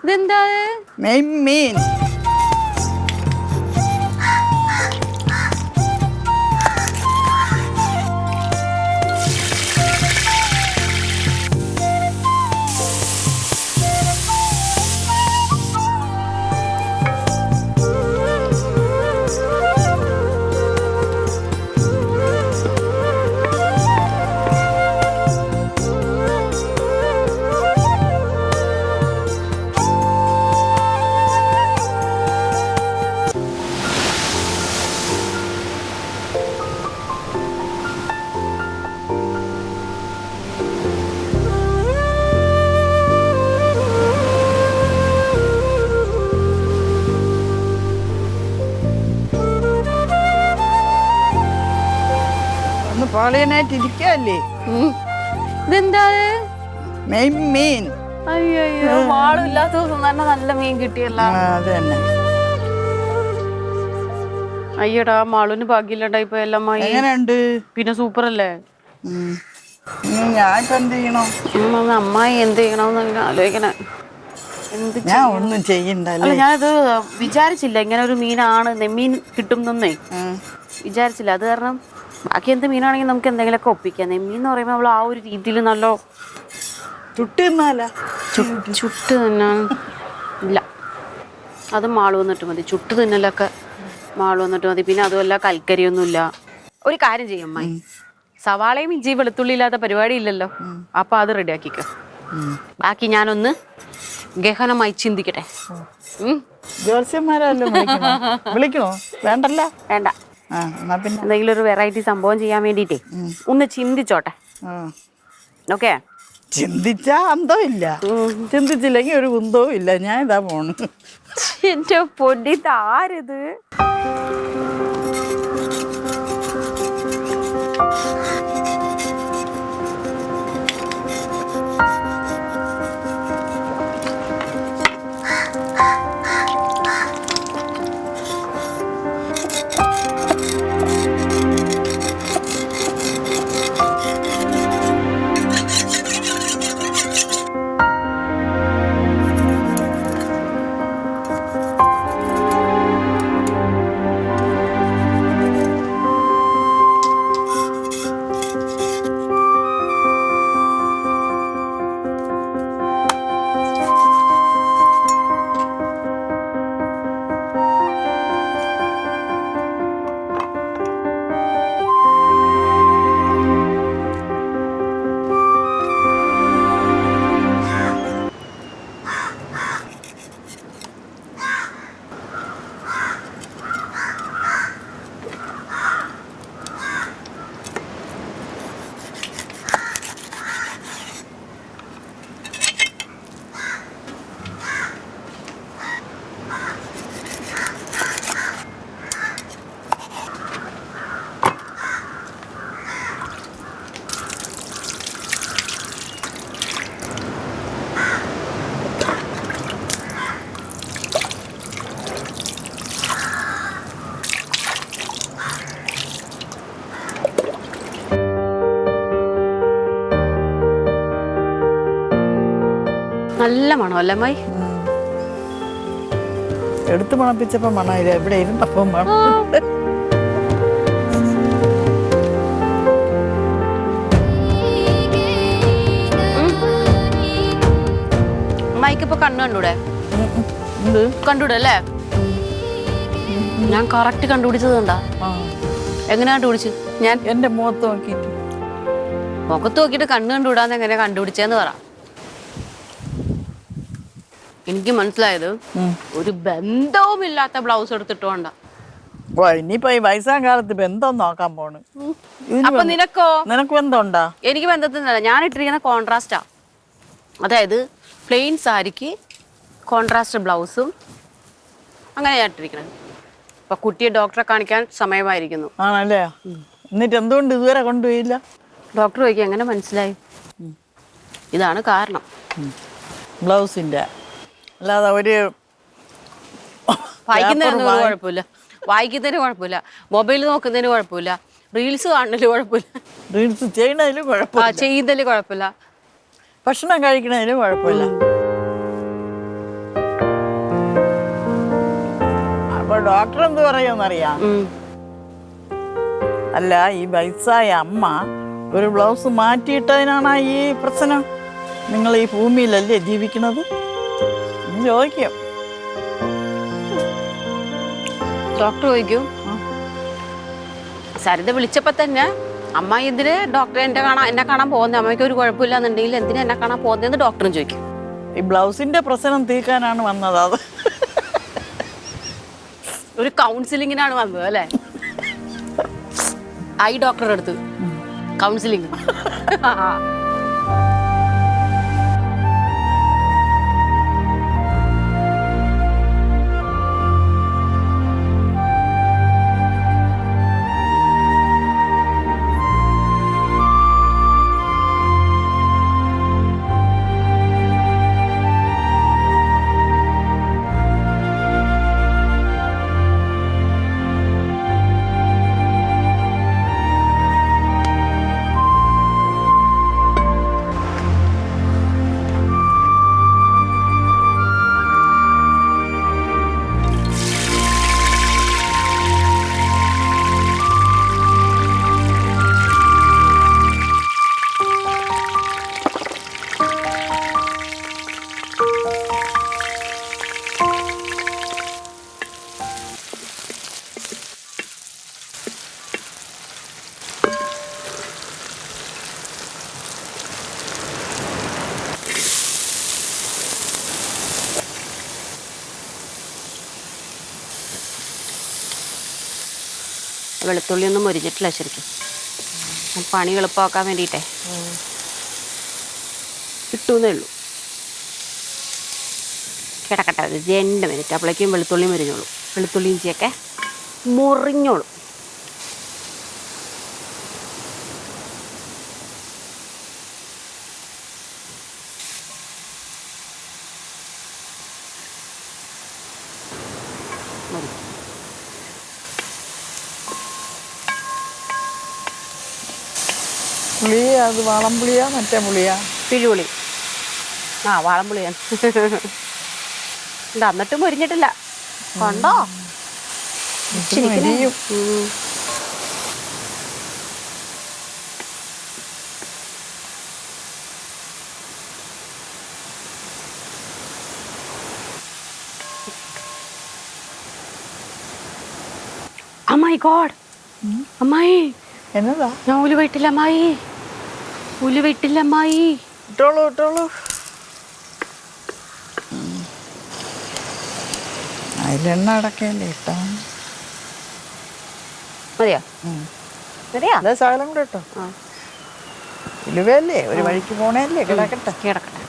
ഇതെന്താ? മീൻ. പാളിയനായിട്ടിരിക്കല്ലേ? ഇതെന്താ? മീൻ. അയ്യോ, മാളില്ലാത്ത ദിവസം തന്നെ നല്ല മീൻ കിട്ടിയല്ല. അത് തന്നെ. അയ്യടാ, മാളുവിന് ഭാഗ്യമില്ലാണ്ടായി പോയല്ല. എങ്ങനെയുണ്ട്? പിന്നെ സൂപ്പർ അല്ലേ? ഞാൻ ഇപ്പൊ എന്ത് ചെയ്യണോ? അമ്മായി എന്ത് ചെയ്യണമെന്ന് ആലോചിക്കണേ. ഞാൻ ഒന്നും ചെയ്യണ്ടല്ലേ. അല്ല, ഞാനത് വിചാരിച്ചില്ല ഇങ്ങനെ ഒരു മീനാണ്, നെമ്മീൻ കിട്ടും എന്നേ വിചാരിച്ചില്ല. അത് കാരണം ബാക്കി എന്ത് മീനാണെങ്കിൽ നമുക്ക് എന്തെങ്കിലുമൊക്കെ ഒപ്പിക്കാം. നെമ്മീൻ എന്ന് പറയുമ്പോൾ നമ്മൾ ആ ഒരു രീതിയിൽ നല്ല ചുട്ട് തിന്നാൻ ഇല്ല. അത് മാള് വന്നിട്ട് മതി. ചുട്ട് തിന്നലൊക്കെ മാള് വന്നിട്ട് മതി. പിന്നെ അതുമല്ല കൽക്കരിയൊന്നുമില്ല. ഒരു കാര്യം ചെയ്യും അമ്മായി, സവാളയും ഇഞ്ചി വെളുത്തുള്ളി ഇല്ലാത്ത പരിപാടി ഇല്ലല്ലോ. അപ്പൊ അത് റെഡിയാക്കിക്കോ. ബാക്കി ഞാനൊന്ന് ഗഹനമായി ചിന്തിക്കട്ടെ. ജോത്സ്യന്മാരല്ലോ വിളിക്കണോ? വേണ്ടല്ല, വേണ്ട. പിന്നെ എന്തെങ്കിലും ഒരു വെറൈറ്റി സംഭവം ചെയ്യാൻ വേണ്ടിട്ടേ ഒന്ന് ചിന്തിച്ചോട്ടെ. ഓക്കെ? ചിന്തിച്ചാ അന്തവും ഇല്ല, ചിന്തിച്ചില്ലെങ്കിൽ ഒരു കുന്തവും ഇല്ല. ഞാൻ ഇതാ പോണ്. എന്റെ പൊടി, ആരിത്? നല്ല മണമല്ലേ അമ്മായി? എടുത്ത് മണപ്പിച്ചപ്പോ മണമില്ല, ഇവിടെ ഇരുന്നപ്പോ മണം. അമ്മായിക്കിപ്പോ കണ്ണു കണ്ടൂടെ? കണ്ടൂടല്ലേ? ഞാൻ കറക്റ്റ് കണ്ടുപിടിച്ചത് കണ്ടാ? എങ്ങനെയാ കണ്ടുപിടിച്ചു? ഞാൻ എന്റെ മുഖത്ത് നോക്കിട്ട്. മുഖത്ത് നോക്കിട്ട് കണ്ണു കണ്ടുവിടാന്ന് എങ്ങനെയാ കണ്ടുപിടിച്ചേന്ന് പറ. എനിക്ക് മനസ്സിലായത് ഒരു ബന്ധവുമില്ലാത്ത ബ്ലൗസ് എടുത്തിട്ട് വേണ്ട. ഇനിയിപ്പോ ഈ വയസ്സാം കാലത്ത് ബന്ധം നോക്കാൻ പോണ്. അപ്പൊ നിനക്കോ? നിനക്ക് ബന്ധമുണ്ടാ? എനിക്ക് ബന്ധത്തിനല്ല, ഞാൻ ഇട്ടിരിക്കുന്ന കോൺട്രാസ്റ്റാ. അതായത് പ്ലെയിൻ സാരിക്ക് കോൺട്രാസ്റ്റ് ബ്ലൗസും അങ്ങനെ ഞാൻ ഇട്ടിരിക്കണത്. അപ്പൊ കുട്ടിയെ ഡോക്ടറെ കാണിക്കാൻ സമയമായിരിക്കുന്നു. ആണല്ലേ? എന്നിട്ട് എന്തുകൊണ്ട് ഇതുവരെ കൊണ്ടുപോയില്ല? ഡോക്ടർ ചോദിക്കും എങ്ങനെ മനസ്സിലായി? ഇതാണ് കാരണം. ബ്ലൗസിന്റെ അല്ലാതെ ഒരു വായിക്കുന്നതിനൊന്നും ഒരു കുഴപ്പമില്ല, വായിക്കുന്നതിന് കുഴപ്പമില്ല, മൊബൈൽ നോക്കുന്നതിന് കുഴപ്പമില്ല, റീൽസ് കാണുന്നതിന് കുഴപ്പമില്ല, റീൽസ് ചെയ്യുന്നതിലും കുഴപ്പമില്ല, ചെയ്യുന്നതിൽ കുഴപ്പമില്ല, ഭക്ഷണം കഴിക്കുന്നതിലും കുഴപ്പമില്ല. ഡോക്ടർ എന്ത് പറയുമെന്നറിയാം. ഉം. അല്ല, ഈ വയസ്സായ അമ്മ ഒരു ബ്ലൗസ് മാറ്റിയിട്ടതിനാണ് ഈ പ്രശ്നം. നിങ്ങൾ ഈ ഭൂമിയിലല്ലേ ജീവിക്കുന്നത്? ചോദിക്കും. ഡോക്ടർ ചോദിക്കും. സരിത വിളിച്ചപ്പോ തന്നെ അമ്മ എന്തിന് ഡോക്ടറെ എന്നെ കാണാൻ പോകുന്നത്, അമ്മയ്ക്ക് ഒരു കുഴപ്പമില്ലാന്നുണ്ടെങ്കിൽ എന്തിനാ എന്നെ കാണാൻ പോകുന്നതെന്ന് ഡോക്ടറും ചോദിക്കും. ഈ ബ്ലൗസിന്റെ പ്രശ്നം തീർക്കാനാണ് വന്നത്. അത് ഒരു കൗൺസിലിങ്ങിനാണ് വന്നത് അല്ലേ? ഐ ഡോക്ടറുടെ അടുത്ത് കൗൺസിലിംഗ്. വെളുത്തുള്ളി ഒന്നും മൊരിഞ്ഞിട്ടില്ല ശരിക്കും. പണി എളുപ്പമാക്കാൻ വേണ്ടിയിട്ടേ കിട്ടുന്നേ ഉള്ളൂ. കിടക്കട്ടെ ഒരു 2 മിനിറ്റ്, അപ്പോഴേക്കും വെളുത്തുള്ളി മുരിഞ്ഞോളൂ. വെളുത്തുള്ളി ഇഞ്ചിയൊക്കെ മുറിഞ്ഞോളൂ. പുളി അത് വാളംപുളിയാ മറ്റേ പുളിയാ? പിഴുപുളി. വാളംപുളിയാണ്. എന്നിട്ടും മുരിഞ്ഞിട്ടില്ല. കണ്ടോ? Oh my God. അമ്മായി എന്നതാ? ഞാൻ ഉലുവയിട്ടില്ല അമ്മായി. ഉലുവയിട്ടില്ല അമ്മായി. ഇട്ടോളൂ ഇട്ടോളൂ. അതിലെണ്ണ അടക്കല്ലേ ഇട്ടാ മതിയോ? മതിയാ? അതെ, ശകലം കൂടെ ഇട്ടോ. ഉലുവയല്ലേ, ഒരു വഴിക്ക് പോണേല്ലേ, കിടക്കട്ടെ. കിടക്കട്ടെ.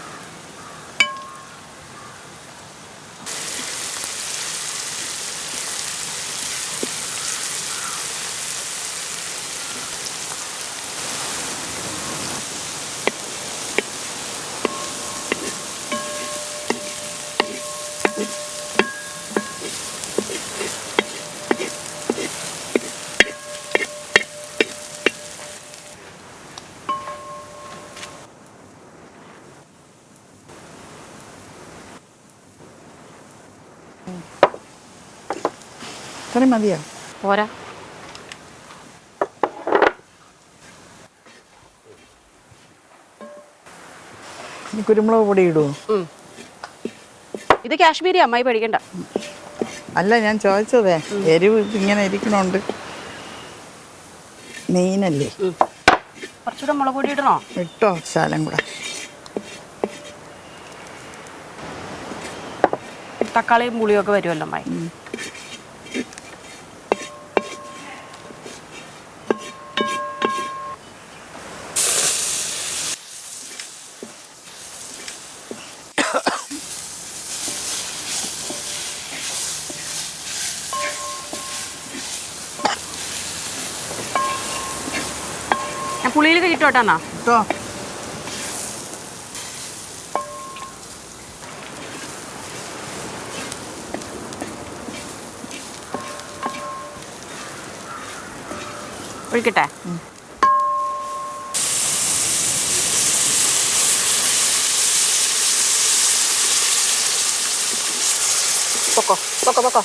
ഇത്രയും മതിയോ? പോരാ. കുരുമുളക് പൊടി ഇടുവോ? ഇത് കാശ്മീരി, അമ്മായി പഠിക്കണ്ട. അല്ല, ഞാൻ ചോദിച്ചതേ, എരിവ് ഇങ്ങനെ ഇരിക്കണോണ്ട്. മീനല്ലേ, കുറച്ചുകൂടെ മുളക് പൊടി ഇടണോ? ഇട്ടോ, ശാലം കൂടെ. തക്കാളിയും പുളിയൊക്കെ വരുമല്ലോ അമ്മായി. ഞാൻ പുളിയിൽ കഴിട്ടോട്ടാന്നാ. ഇട്ടോ. ഒഴിക്കട്ടെ? പൊക്കോ പൊക്കോ പൊക്കോ.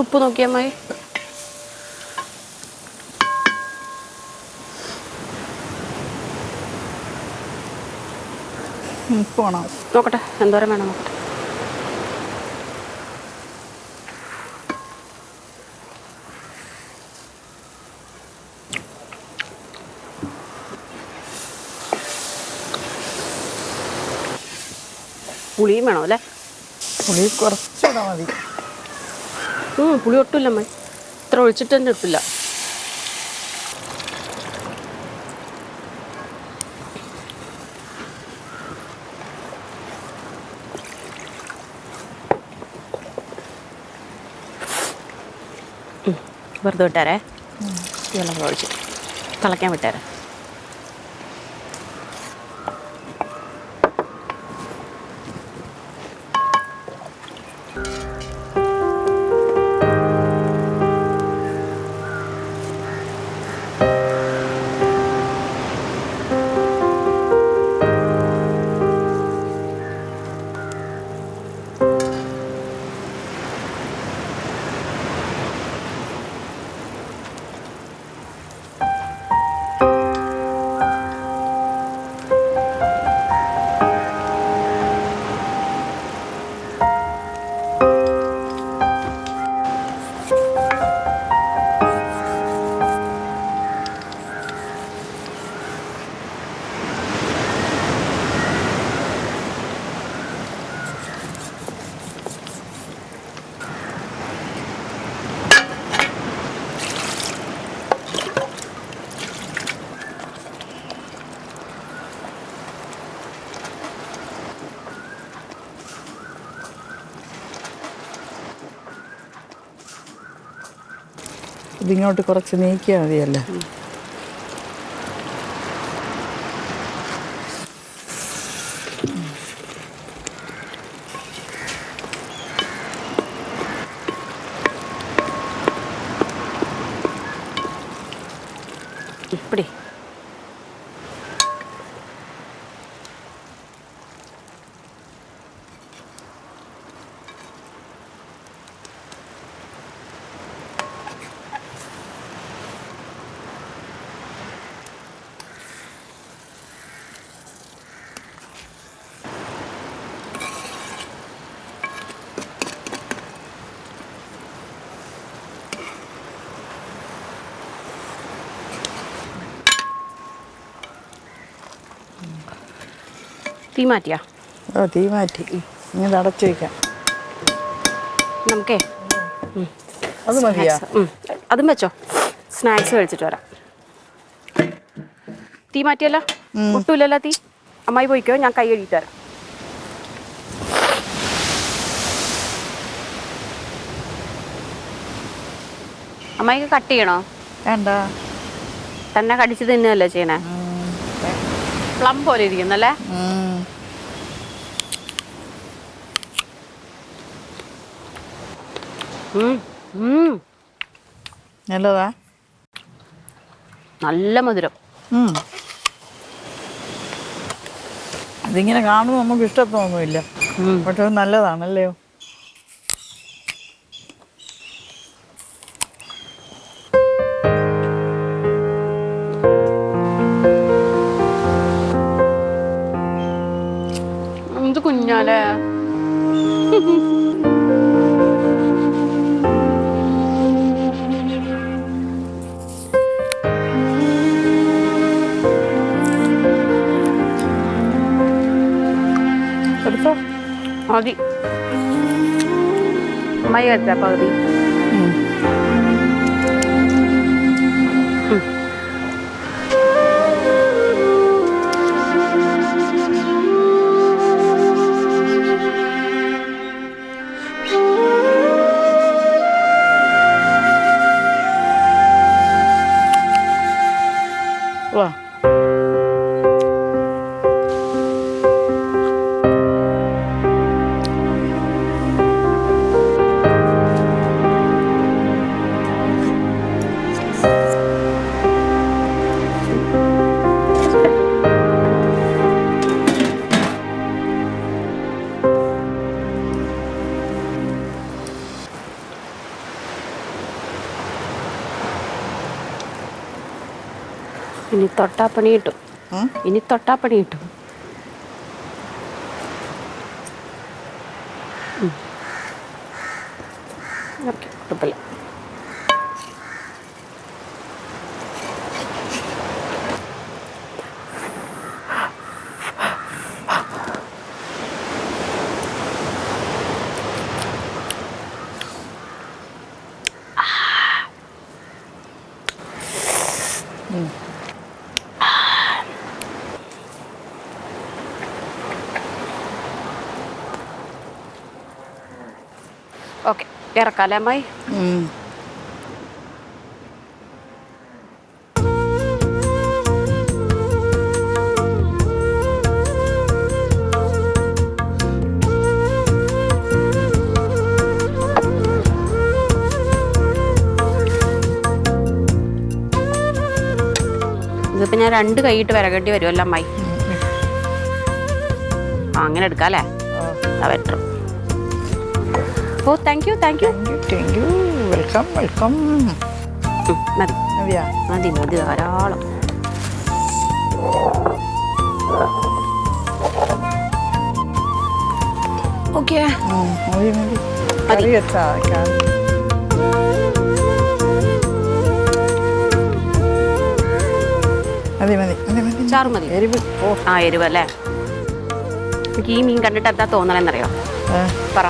ഉപ്പ് നോക്കിയ അമ്മായി. പോണോ നോക്കട്ടെ എന്തോരം വേണം നോക്കട്ടെ. പുളിയും വേണം അല്ലേ? പുളി കുറച്ചുകൂടെ മതി. പുളി ഒട്ടുമില്ല അമ്മായി, ഇത്ര ഒഴിച്ചിട്ട് തന്നെ ഒട്ടില്ല. വെറുതെ വിട്ടാരേ, വെള്ളം ഒഴിച്ച് തിളയ്ക്കാൻ വിട്ടാരേ. ഇതിങ്ങോട്ട് കുറച്ച് നീക്കിയാൽ മതിയല്ലേ. இப்படி തീ മാറ്റിയാ? തീ മാറ്റി. ഇങ്ങനെ അടച്ചു വയ്ക്കാം നമുക്കേ. അത് മതിയാ? അതും വെച്ചോ, സ്നാക്സ് കഴിച്ചിട്ട് വരാം. തീ മാറ്റിയല്ലോ, ഒട്ടുമില്ലല്ലോ തീ. അമ്മായി പോയിക്കോ, ഞാൻ കൈ കഴുകിയിട്ട് വരാം. അമ്മായിക്ക് കട്ട് ചെയ്യണോ? വേണ്ട, തന്നെ കടിച്ച് തിന്നുകയല്ലേ ചെയ്യണേ. പ്ലം പോലെ ഇരിക്കുന്നല്ലേ. നല്ലതാ, നല്ല മധുരം. അതിങ്ങനെ കാണുമ്പോൾ നമുക്ക് ഇഷ്ടത്തൊന്നുമില്ല, പക്ഷെ നല്ലതാണല്ലയോ. എന്ത് കുഞ്ഞാലേ. എടുത്തോ, മതി. അമ്മായി കഴിച്ചാ പകുതി. വാ, ഇനി തൊട്ടാപ്പണി കിട്ടും. ഉം? ഇനി തൊട്ടാപ്പണി കിട്ടും. ഓക്കെ, കുഴപ്പമില്ല. ഓക്കെ, ഇറക്കാല്ലേ അമ്മായി? ഉം. ഇതിപ്പോൾ ഞാൻ 2 കൈയിട്ട് വിറകേണ്ടി വരുമല്ലോ അമ്മായി. അങ്ങനെ എടുക്കാം അല്ലേ? അതാ ബെറ്റർ. ഓ, thank you. Thank you. Welcome. മതി മതിയാ? മതി മതി, ധാരാളം. ഓക്കെ, മതി. കറി വെച്ചാ മതി. ചാറ് മതി. എരിവ്. ഓ, ആ, എരിവ് അല്ലേ? എനിക്ക് ഈ മീൻ കണ്ടിട്ട് എന്താ തോന്നണെന്നറിയോ? പറ.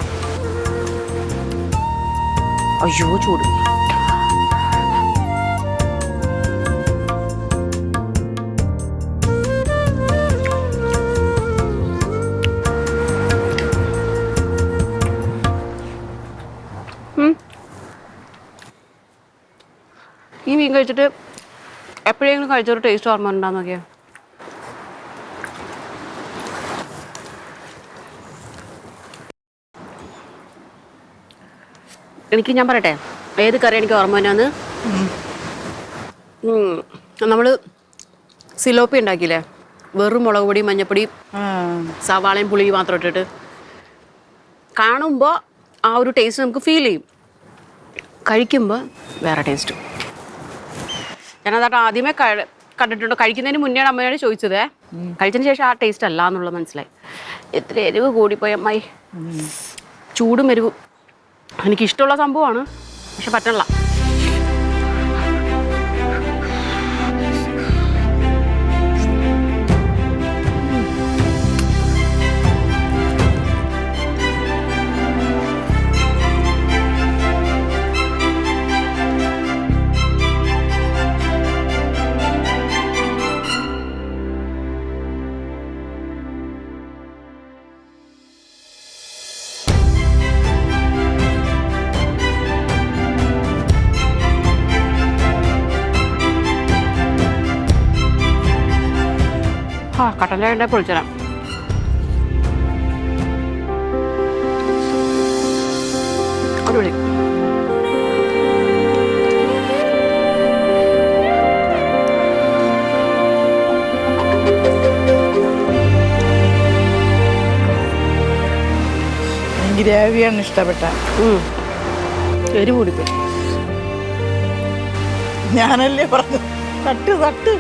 അയ്യോ, ചൂട്. ഈ മീൻ കഴിച്ചിട്ട് എപ്പോഴെങ്കിലും കഴിച്ചൊരു ടേസ്റ്റ് ഓർമ്മ ഉണ്ടാന്ന് നോക്കിയാ. എനിക്ക് ഞാൻ പറയട്ടെ, ഏത് കറി എനിക്ക് ഓർമ്മ തന്നെയാന്ന്? നമ്മൾ സിലോപ്പി ഉണ്ടാക്കിയില്ലേ, വെറും മുളക് പൊടി, മഞ്ഞപ്പൊടി, സവാളയും പുളിയും മാത്രം ഇട്ടിട്ട്. കാണുമ്പോൾ ആ ഒരു ടേസ്റ്റ് നമുക്ക് ഫീൽ ചെയ്യും, കഴിക്കുമ്പോൾ വേറെ ടേസ്റ്റ്. ഞാനതായിട്ട് ആദ്യമേ കണ്ടിട്ടുണ്ടോ, കഴിക്കുന്നതിന് മുന്നേ അമ്മയോട് ചോദിച്ചതേ. കഴിച്ചതിന് ശേഷം ആ ടേസ്റ്റ് അല്ല എന്നുള്ളത് മനസ്സിലായി. എത്ര എരിവ് കൂടിപ്പോയി അമ്മായി. ചൂടും എരിവും എനിക്കിഷ്ടമുള്ള സംഭവമാണ്, പക്ഷെ പറ്റണില്ല. ആ, കട്ടൻ്റെ പൊളിച്ചരാം. അടിപൊളി. ഗ്രേവിയാണ് ഇഷ്ടപ്പെട്ട. എരിവ് കൂടിപ്പോയി. ഞാനല്ലേ പറഞ്ഞു തട്ട്.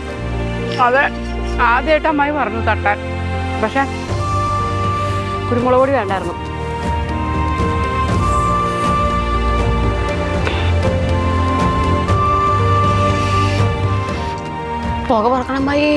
അതെ, ആദ്യമായിട്ട് അമ്മായി പറഞ്ഞു തട്ടാൻ. പക്ഷെ കുരുമുളക് പൊടി വേണ്ടായിരുന്നു. പുക പറക്കണം അമ്മായി.